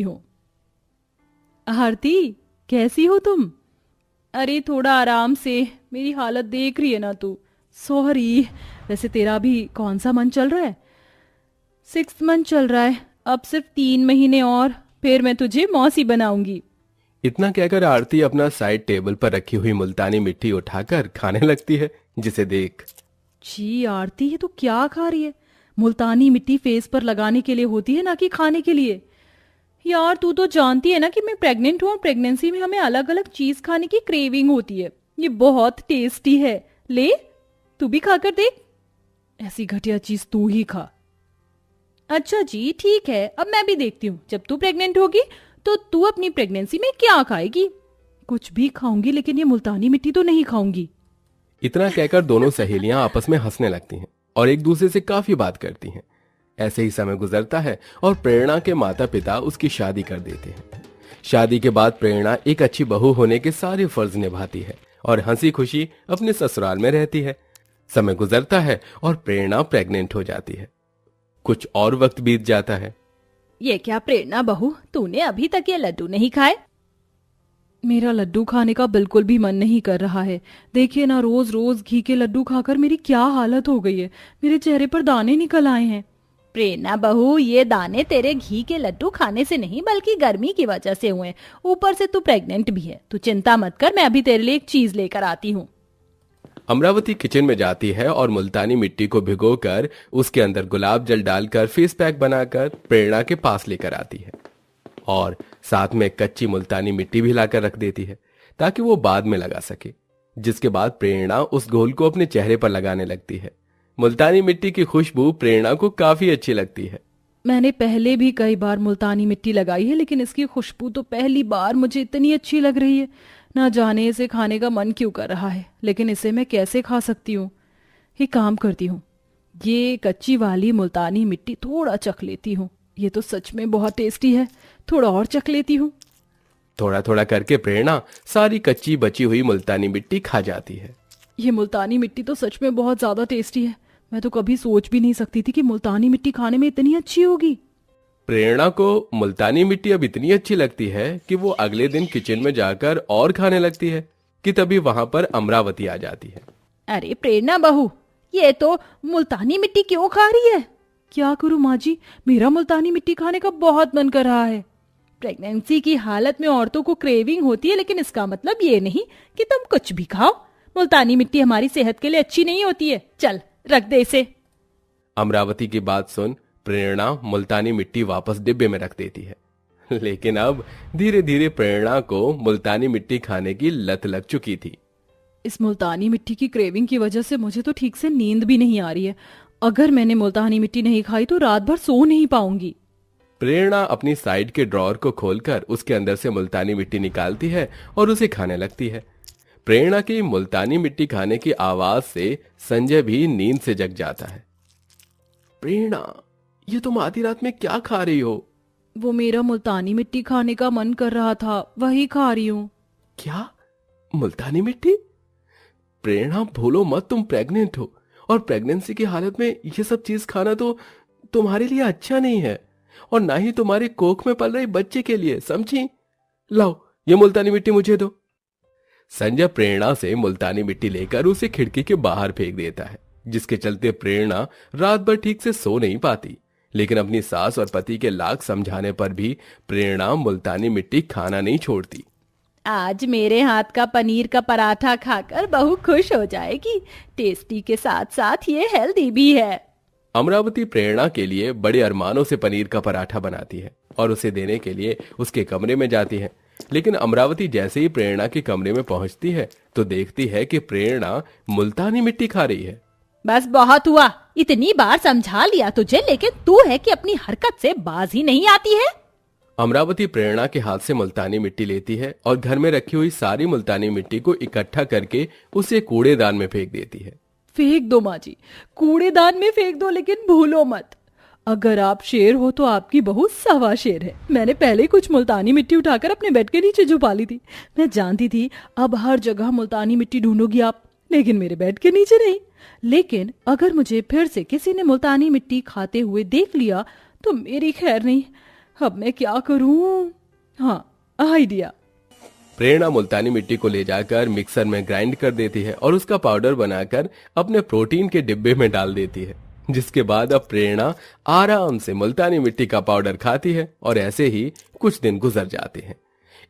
हो। आरती, कैसी हो तुम? अरे थोड़ा आराम से, मेरी हालत देख रही है ना तू। सॉरी। वैसे तेरा अभी कौन सा मंथ चल रहा है? 6th मंथ चल रहा है। अब सिर्फ 3 महीने और, फिर मैं तुझे मौसी बनाऊंगी। इतना कहकर आरती अपना साइड टेबल पर रखी हुई मुल्तानी मिट्टी उठाकर खाने लगती है, जिसे देख। जी आरती, ये तो क्या खा रही है? मुल्तानी मिट्टी फेस पर लगाने के लिए होती है, ना कि खाने के लिए। यार तू तो जानती है ना कि मैं प्रेग्नेंट हूँ और प्रेगनेंसी में हमें अलग अलग चीज खाने की क्रेविंग होती है। ये बहुत टेस्टी है, ले तू भी खाकर देख। ऐसी घटिया चीज तू ही खा। अच्छा जी ठीक है, अब मैं भी देखती हूँ, जब तू प्रेग्नेंट होगी तो तू अपनी प्रेगनेंसी में क्या खाएगी। कुछ भी खाऊंगी, लेकिन ये मुल्तानी मिट्टी तो नहीं खाऊंगी। इतना कहकर दोनों सहेलियां आपस में हंसने लगती हैं और एक दूसरे से काफी बात करती हैं। ऐसे ही समय गुजरता है और प्रेरणा के माता पिता उसकी शादी कर देते हैं। शादी के बाद प्रेरणा एक अच्छी बहू होने के सारे फर्ज निभाती है और हंसी खुशी अपने ससुराल में रहती है। समय गुजरता है और प्रेरणा प्रेग्नेंट हो जाती है। कुछ और वक्त बीत जाता है। ये क्या प्रेरणा बहू, तूने अभी तक ये लड्डू नहीं खाए? मेरा लड्डू खाने का बिल्कुल भी मन नहीं कर रहा है। देखिए ना, रोज रोज घी के लड्डू खाकर मेरी क्या हालत हो गई है। मेरे चेहरे पर दाने निकल आए हैं। प्रेरणा बहू, ये दाने तेरे घी के लड्डू खाने से नहीं बल्कि गर्मी की वजह से हुए। ऊपर से तू प्रेग्नेंट भी है। तू चिंता मत कर, मैं अभी तेरे लिए एक चीज लेकर आती हूँ। अमरावती किचन में जाती है और मुल्तानी मिट्टी को भिगोकर उसके अंदर गुलाब जल डालकर फेस पैक बनाकर प्रेरणा के पास लेकर आती है और साथ में कच्ची मुल्तानी मिट्टी भी लाकर रख देती है ताकि वो बाद में लगा सके। जिसके बाद प्रेरणा उस घोल को अपने चेहरे पर लगाने लगती है। मुल्तानी मिट्टी की खुशबू प्रेरणा को काफी अच्छी लगती है। मैंने पहले भी कई बार मुल्तानी मिट्टी लगाई है, लेकिन इसकी खुशबू तो पहली बार मुझे इतनी अच्छी लग रही है। ना जाने इसे खाने का मन क्यों कर रहा है, लेकिन इसे मैं कैसे खा सकती हूँ। एक काम करती हूँ, ये कच्ची वाली मुल्तानी मिट्टी थोड़ा चख लेती हूँ। ये तो सच में बहुत टेस्टी है, थोड़ा और चख लेती हूँ। थोड़ा थोड़ा करके प्रेरणा सारी कच्ची बची हुई मुल्तानी मिट्टी खा जाती है। ये मुल्तानी मिट्टी तो सच में बहुत ज्यादा टेस्टी है। मैं तो कभी सोच भी नहीं सकती थी कि मुल्तानी मिट्टी खाने में इतनी अच्छी होगी। प्रेरणा को मुल्तानी मिट्टी अब इतनी अच्छी लगती है कि वो अगले दिन किचन में जाकर और खाने लगती है कि तभी वहां पर अमरावती आ जाती है। अरे प्रेरणा बहू, ये तो मुल्तानी मिट्टी क्यों खा रही है? क्या करूं माँ जी, मेरा मुल्तानी मिट्टी खाने का बहुत मन कर रहा है। प्रेगनेंसी की हालत में औरतों को क्रेविंग होती है, लेकिन इसका मतलब ये नहीं कि तुम कुछ भी खाओ। मुल्तानी मिट्टी हमारी सेहत के लिए अच्छी नहीं होती है। चल रख दे इसे। अमरावती की बात सुन प्रेरणा मुल्तानी मिट्टी वापस डिब्बे में रख देती है। लेकिन अब धीरे धीरे प्रेरणा को मुल्तानी मिट्टी खाने की लत लग चुकी थी। इस मुल्तानी मिट्टी की क्रेविंग की वजह से मुझे तो ठीक से नींद भी नहीं आ रही है। अगर मैंने मुल्तानी मिट्टी नहीं खाई तो रात भर सो नहीं पाऊंगी। प्रेरणा अपनी साइड के ड्रॉर को खोलकर उसके अंदर से मुल्तानी मिट्टी निकालती है और उसे खाने लगती है। प्रेरणा की मुल्तानी मिट्टी खाने की आवाज से संजय भी नींद से जग जाता है। प्रेरणा, ये तुम आधी रात में क्या खा रही हो? वो मेरा मुल्तानी मिट्टी खाने का मन कर रहा था, वही खा रही हूँ। क्या? मुल्तानी मिट्टी? प्रेरणा भूलो मत, तुम प्रेग्नेंट हो और प्रेगनेंसी की हालत में ये सब चीज खाना तो तुम्हारे लिए अच्छा नहीं है और ना ही तुम्हारे कोख में पल रहे बच्चे के लिए, समझी? लाओ ये मुल्तानी मिट्टी मुझे दो। संजय प्रेरणा से मुल्तानी मिट्टी लेकर उसे खिड़की के बाहर फेंक देता है, जिसके चलते प्रेरणा रात भर ठीक से सो नहीं पाती। लेकिन अपनी सास और पति के लाख समझाने पर भी प्रेरणा मुल्तानी मिट्टी खाना नहीं छोड़ती। आज मेरे हाथ का पनीर का पराठा खाकर बहू खुश हो जाएगी। टेस्टी के साथ साथ ये हेल्दी भी है। अमरावती प्रेरणा के लिए बड़े अरमानों से पनीर का पराठा बनाती है और उसे देने के लिए उसके कमरे में जाती है। लेकिन अमरावती जैसे ही प्रेरणा के कमरे में पहुंचती है तो देखती है कि प्रेरणा मुल्तानी मिट्टी खा रही है। बस बहुत हुआ, इतनी बार समझा लिया तुझे, लेकिन तू है कि अपनी हरकत से बाज ही नहीं आती है। अमरावती प्रेरणा के हाथ से मुल्तानी मिट्टी लेती है और घर में रखी हुई सारी मुल्तानी मिट्टी को इकट्ठा करके उसे कूड़ेदान में फेंक देती है। फेंक दो माँ जी, कूड़ेदान में फेंक दो, लेकिन भूलो मत, अगर आप शेर हो तो आपकी बहू सवा शेर है। मैंने पहले कुछ मुल्तानी मिट्टी उठाकर अपने बेड के नीचे छुपा ली थी। मैं जानती थी अब हर जगह मुल्तानी मिट्टी ढूंढोगी आप, लेकिन मेरे बेड के नीचे नहीं। लेकिन अगर मुझे फिर से किसी ने मुल्तानी मिट्टी खाते हुए देख लिया तो मेरी खैर नहीं। अब मैं क्या करूं? हाँ, आइडिया। प्रेरणा मुल्तानी मिट्टी को ले जाकर मिक्सर में ग्राइंड कर देती है और उसका पाउडर बनाकर अपने प्रोटीन के डिब्बे में डाल देती है, जिसके बाद अब प्रेरणा आराम से मुल्तानी मिट्टी का पाउडर खाती है और ऐसे ही कुछ दिन गुजर जाते हैं।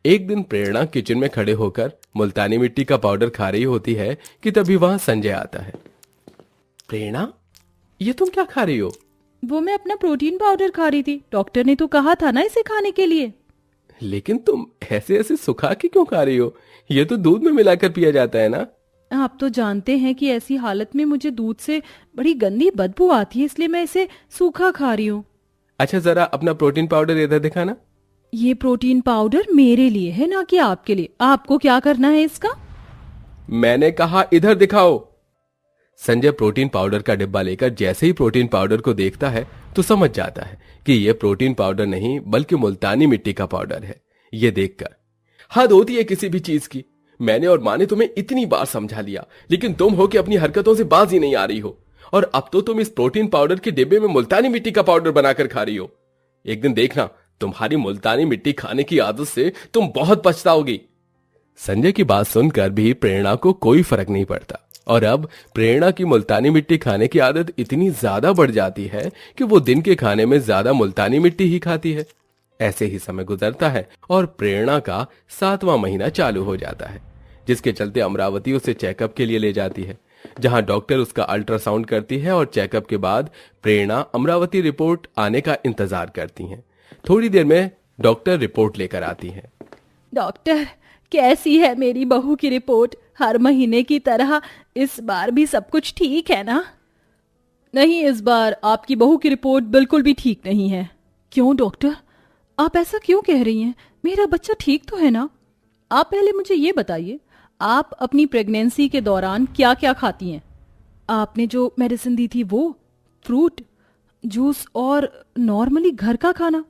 एक दिन प्रेरणा किचन में खड़े होकर मुल्तानी मिट्टी का पाउडर खा रही होती है कि तभी वहां संजय आता है। प्रेरणा, ये तुम क्या खा रही हो? वो मैं अपना प्रोटीन पाउडर खा रही थी, डॉक्टर ने तो कहा था ना इसे खाने के लिए। लेकिन तुम ऐसे ऐसे सुखा के क्यों खा रही हो? ये तो दूध में मिलाकर पिया जाता है ना। आप तो जानते हैं कि ऐसी हालत में मुझे दूध से बड़ी गंदी बदबू आती है, इसलिए मैं इसे सूखा खा रही हूँ। अच्छा, जरा अपना प्रोटीन पाउडर इधर दिखाना। ये प्रोटीन पाउडर मेरे लिए है, ना कि आपके लिए। आपको क्या करना है इसका? मैंने कहा इधर दिखाओ। संजय प्रोटीन पाउडर का डिब्बा लेकर जैसे ही प्रोटीन पाउडर को देखता है तो समझ जाता है कि यह प्रोटीन पाउडर नहीं बल्कि मुल्तानी मिट्टी का पाउडर है। यह देखकर हद होती है किसी भी चीज की। मैंने और माँ ने तुम्हें इतनी बार समझा लिया, लेकिन तुम हो कि अपनी हरकतों से बाज ही नहीं आ रही हो, और अब तो तुम इस प्रोटीन पाउडर के डिब्बे में मुल्तानी मिट्टी का पाउडर बनाकर खा रही हो। एक दिन देखना, तुम्हारी मुल्तानी मिट्टी खाने की आदत से तुम बहुत पछताओगी। संजय की बात सुनकर भी प्रेरणा को कोई फर्क नहीं पड़ता, और अब प्रेरणा की मुल्तानी मिट्टी खाने की आदत इतनी ज्यादा बढ़ जाती है कि वो दिन के खाने में ज्यादा मुल्तानी मिट्टी ही खाती है। ऐसे ही समय गुजरता है और प्रेरणा का 7वां महीना चालू हो जाता है, जिसके चलते अमरावती उसे चेकअप के लिए ले जाती है, जहां डॉक्टर उसका अल्ट्रासाउंड करती है और चेकअप के बाद प्रेरणा अमरावती रिपोर्ट आने का इंतजार करती है। थोड़ी देर में डॉक्टर रिपोर्ट लेकर आती है। डॉक्टर, कैसी है मेरी बहू की रिपोर्ट? हर महीने की तरह इस बार भी सब कुछ ठीक है ना? नहीं, इस बार आपकी बहू की रिपोर्ट बिल्कुल भी ठीक नहीं है। क्यों डॉक्टर, आप ऐसा क्यों कह रही हैं? मेरा बच्चा ठीक तो है ना? आप पहले मुझे ये बताइए, आप अपनी प्रेगनेंसी के दौरान क्या क्या खाती हैं? आपने जो मेडिसिन दी थी वो, फ्रूट, जूस और नॉर्मली घर का खाना?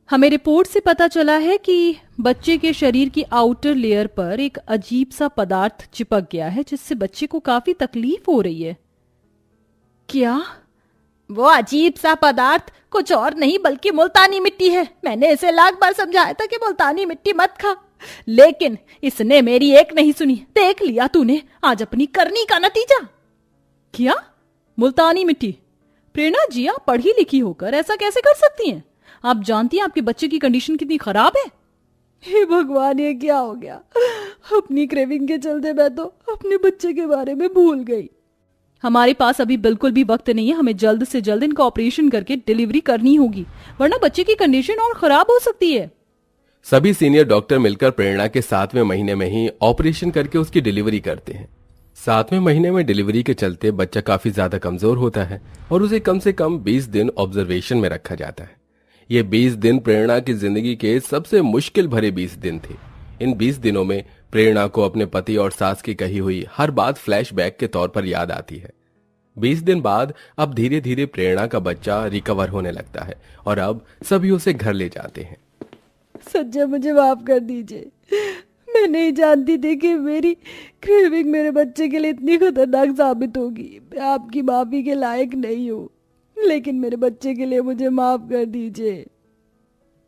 हमें रिपोर्ट से पता चला है कि बच्चे के शरीर की आउटर लेयर पर एक अजीब सा पदार्थ चिपक गया है, जिससे बच्चे को काफी तकलीफ हो रही है। क्या? वो अजीब सा पदार्थ कुछ और नहीं बल्कि मुल्तानी मिट्टी है। मैंने इसे लाख बार समझाया था कि मुल्तानी मिट्टी मत खा, लेकिन इसने मेरी एक नहीं सुनी। देख लिया तूने आज अपनी करनी का नतीजा। क्या? मुल्तानी मिट्टी? प्रेरणा जी, आप पढ़ी लिखी होकर ऐसा कैसे कर सकती हैं? आप जानती हैं आपके बच्चे की कंडीशन कितनी खराब है। हे भगवान, ये क्या हो गया? अपनी क्रेविंग के चलते मैं तो अपने बच्चे के बारे में भूल गई। हमारे पास अभी बिल्कुल भी वक्त नहीं है। हमें जल्द से जल्द इनका ऑपरेशन करके डिलीवरी करनी होगी, वरना बच्चे की कंडीशन और खराब हो सकती है। सभी सीनियर डॉक्टर मिलकर प्रेरणा के 7वें महीने में ही ऑपरेशन करके उसकी डिलीवरी करते हैं। 7वें महीने में डिलीवरी के चलते बच्चा काफी ज्यादा कमजोर होता है और उसे कम से कम 20 दिन ऑब्जर्वेशन में रखा जाता है। ये 20 दिन प्रेरणा की जिंदगी के सबसे मुश्किल भरे 20 दिन थे। इन 20 दिनों में प्रेरणा को अपने पति और सास की कही हुई हर बात फ्लैशबैक के तौर पर याद आती है। 20 दिन बाद अब धीरे धीरे प्रेरणा का बच्चा रिकवर होने लगता है और अब सभी उसे घर ले जाते हैं। सच्चा मुझे माफ कर दीजिए। मैं नहीं जानती थी कि मेरी क्रेविंग मेरे बच्चे के लिए इतनी खतरनाक साबित होगी। मैं आपकी माफी के लायक नहीं हूँ, लेकिन मेरे बच्चे के लिए मुझे माफ कर दीजिए।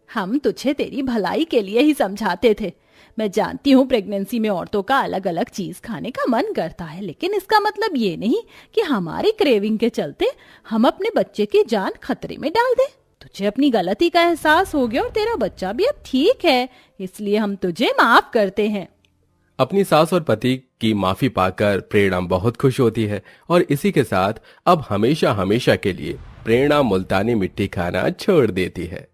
हम तुझे तेरी भलाई के लिए ही समझाते थे। मैं जानती हूँ प्रेगनेंसी में औरतों का अलग अलग चीज खाने का मन करता है, लेकिन इसका मतलब ये नहीं कि हमारी क्रेविंग के चलते हम अपने बच्चे की जान खतरे में डाल दें। तुझे अपनी गलती का एहसास हो गया और तेरा बच्चा भी अब ठीक है, इसलिए हम तुझे माफ करते हैं। अपनी सास और पति की माफी पाकर प्रेरणा बहुत खुश होती है और इसी के साथ अब हमेशा हमेशा के लिए प्रेरणा मुल्तानी मिट्टी खाना छोड़ देती है।